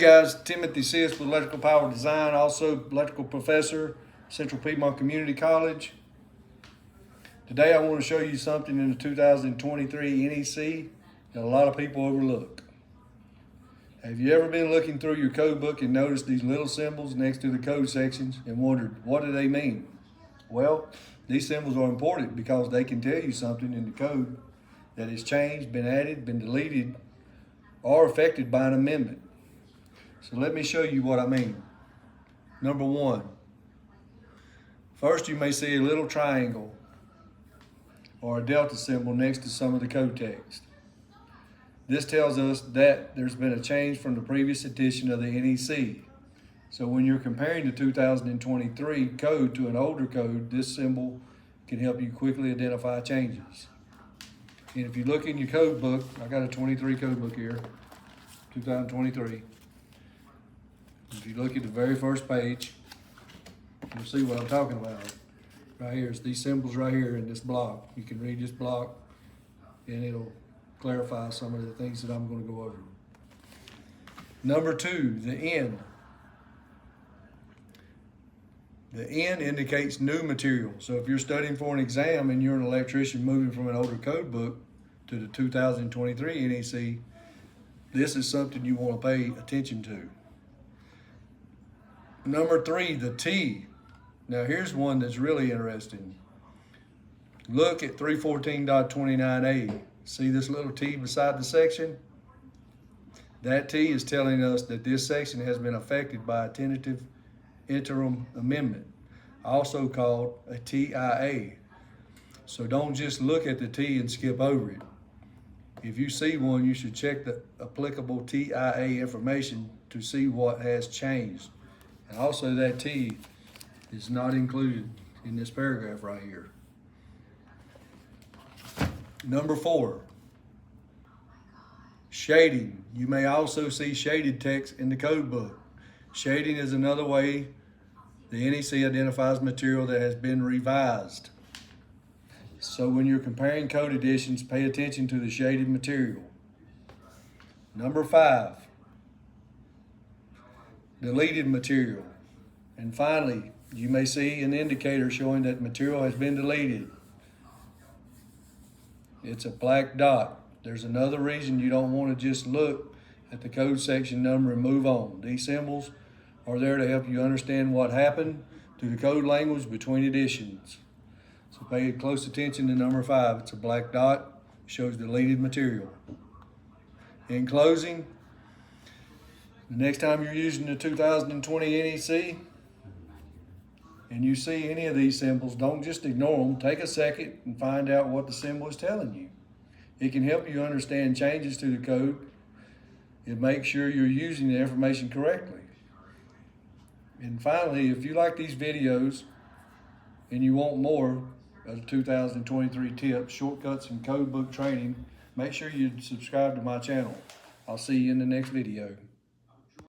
Guys, Timothy Sis with Electrical Power Design, also electrical professor, Central Piedmont Community College. Today I want to show you something in the 2023 NEC that a lot of people overlook. Have you ever been looking through your code book and noticed these little symbols next to the code sections and wondered, what do they mean? Well, these symbols are important because they can tell you something in the code that has changed, been added, been deleted, or affected by an amendment. So let me show you what I mean. Number one, first you may see a little triangle or a delta symbol next to some of the code text. This tells us that there's been a change from the previous edition of the NEC. So when you're comparing the 2023 code to an older code, this symbol can help you quickly identify changes. And if you look in your code book, I got a 23 code book here, 2023. If you look at the very first page, you'll see what I'm talking about. Right here, it's these symbols right here in this block. You can read this block and it'll clarify some of the things that I'm going to go over. Number two, the N. The N indicates new material. So if you're studying for an exam and you're an electrician moving from an older code book to the 2023 NEC, this is something you want to pay attention to. Number three, the T. Now here's one that's really interesting. Look at 314.29a. See this little T beside the section? That T is telling us that this section has been affected by a tentative interim amendment, also called a TIA. So don't just look at the T and skip over it. If you see one, you should check the applicable TIA information to see what has changed. And also that T is not included in this paragraph right here. Number four, shading. You may also see shaded text in the code book. Shading is another way the NEC identifies material that has been revised. So when you're comparing code editions, pay attention to the shaded material. Number five, deleted material. And finally, you may see an indicator showing that material has been deleted. It's a black dot. There's another reason you don't want to just look at the code section number and move on. These symbols are there to help you understand what happened to the code language between editions. So pay close attention to number five. It's a black dot, shows deleted material. In closing, the next time you're using the 2020 NEC and you see any of these symbols, don't just ignore them. Take a second and find out what the symbol is telling you. It can help you understand changes to the code and make sure you're using the information correctly. And finally, if you like these videos and you want more of the 2023 tips, shortcuts, and code book training, make sure you subscribe to my channel. I'll see you in the next video.